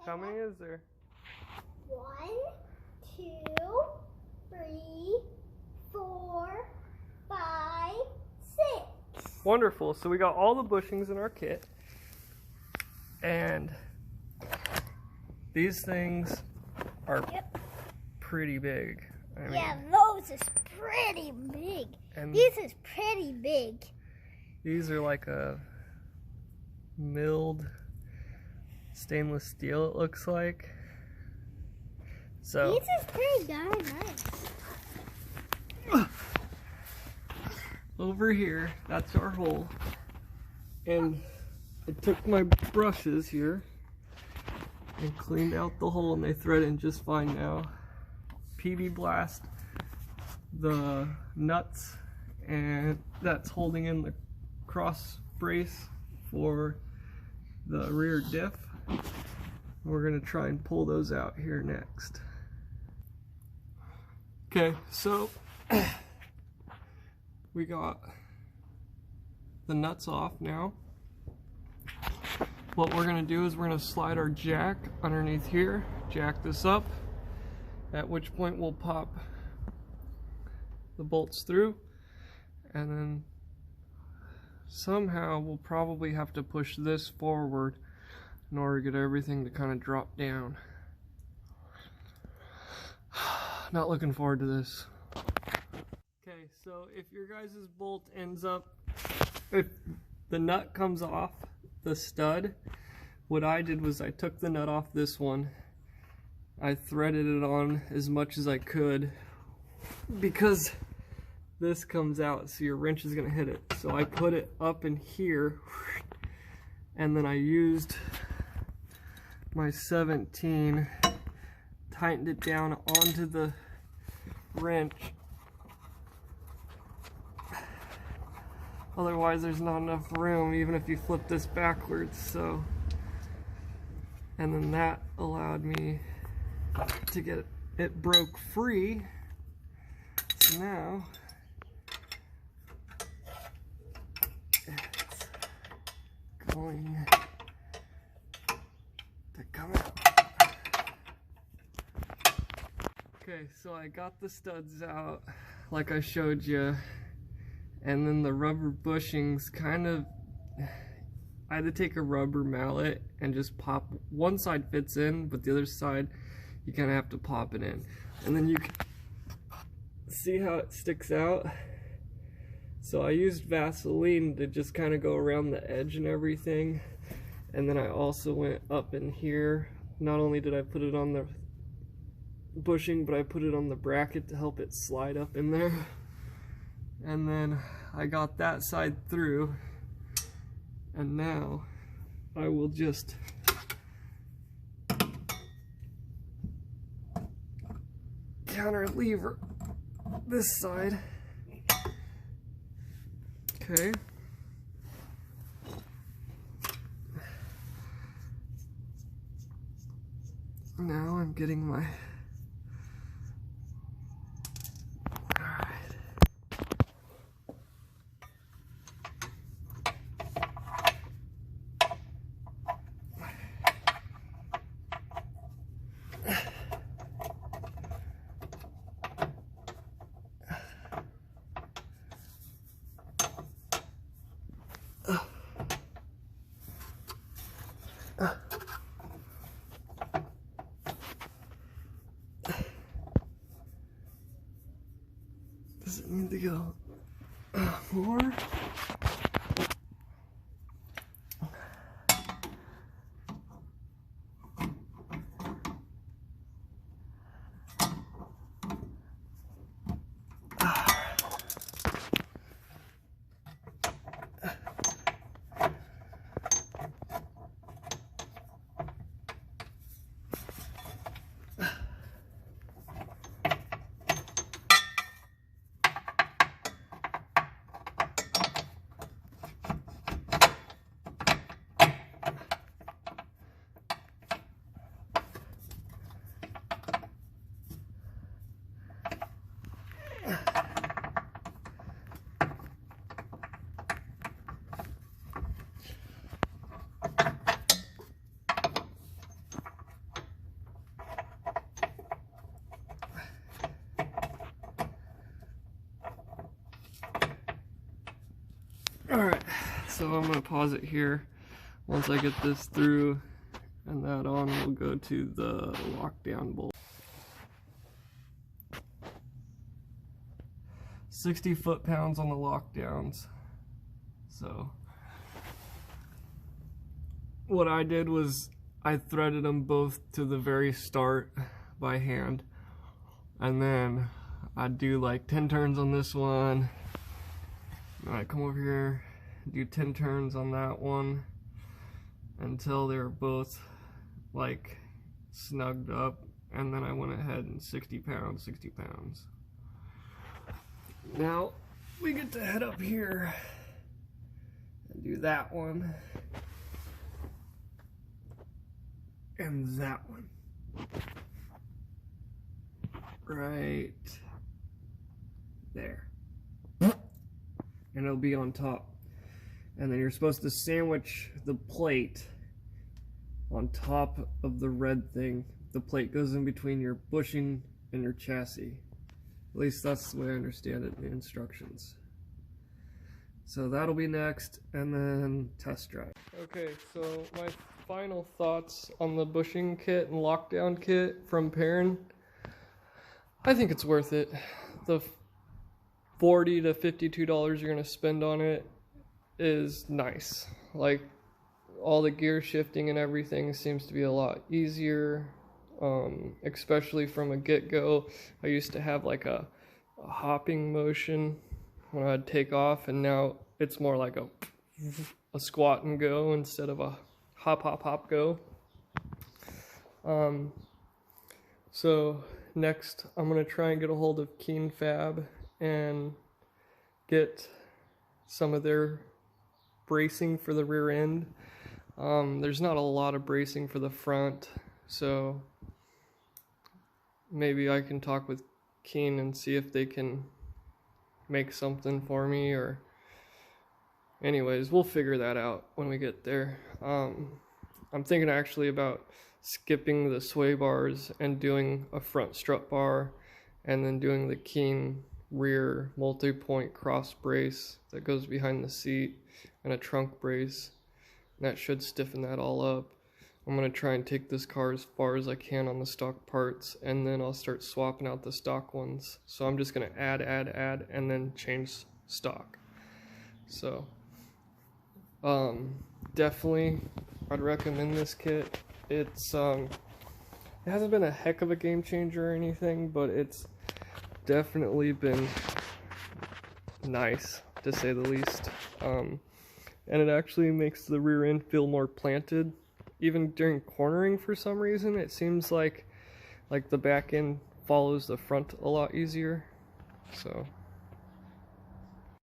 How many is there? 1, 2, 3, 4, 5, 6. Wonderful. So we got all the bushings in our kit. And these things are pretty big. I mean, yeah, those is pretty big. And this is pretty big. These are like a milled stainless steel, it looks like. So this is pretty darn nice. Over here, that's our hole. And I took my brushes here and cleaned out the hole, and they thread in just fine now. PB Blast the nuts, and that's holding in the cross brace for the rear diff. We're going to try and pull those out here next. Okay, so we got the nuts off now. What we're going to do is we're going to slide our jack underneath here, jack this up, at which point we'll pop the bolts through, and then somehow we'll probably have to push this forward in order to get everything to kind of drop down. Not looking forward to this. Okay, so if your guys' bolt ends up, if the nut comes off the stud, what I did was I took the nut off this one, I threaded it on as much as I could, because this comes out, so your wrench is going to hit it. So I put it up in here, and then I used my 17, tightened it down onto the wrench. Otherwise there's not enough room even if you flip this backwards. So, and then that allowed me to get it broke free. So now it's going to come out. Okay, so I got the studs out like I showed you, and then the rubber bushings kind of, I had to take a rubber mallet and just pop, one side fits in, but the other side you kind of have to pop it in, and then you can see how it sticks out. So I used Vaseline to just kind of go around the edge and everything, and then I also went up in here. Not only did I put it on the bushing, but I put it on the bracket to help it slide up in there. And then I got that side through, and now I will just counter lever this side. Okay. Now I'm getting my does it need to go more? so I'm gonna pause it here. Once I get this through and that on, we'll go to the lockdown bolt. 60 foot-pounds on the lockdowns. So what I did was I threaded them both to the very start by hand, and then I'd do like 10 turns on this one, and I'd come over here, do 10 turns on that one until they're both like snugged up, and then I went ahead and 60 pounds. Now we get to head up here and do that one and that one right there, and it'll be on top. And then you're supposed to sandwich the plate on top of the red thing. The plate goes in between your bushing and your chassis. At least that's the way I understand it in the instructions. So that'll be next, and then test drive. Okay, so my final thoughts on the bushing kit and lockdown kit from Perrin. I think it's worth it. The $40 to $52 you're gonna spend on it is nice. Like, all the gear shifting and everything seems to be a lot easier, especially from a get-go. I used to have like a hopping motion when I'd take off, and now it's more like a squat and go instead of a hop go. So next I'm gonna try and get a hold of Keen Fab and get some of their bracing for the rear end. There's not a lot of bracing for the front, so maybe I can talk with Keen and see if they can make something for me, or anyways, we'll figure that out when we get there. I'm thinking actually about skipping the sway bars and doing a front strut bar, and then doing the Keen rear multi-point cross brace that goes behind the seat, and a trunk brace. That should stiffen that all up. I'm going to try and take this car as far as I can on the stock parts, and then I'll start swapping out the stock ones. So I'm just going to add, and then change stock. So definitely I'd recommend this kit. It's it hasn't been a heck of a game changer or anything, but it's definitely been nice, to say the least. And it actually makes the rear end feel more planted. Even during cornering, for some reason, it seems like the back end follows the front a lot easier. So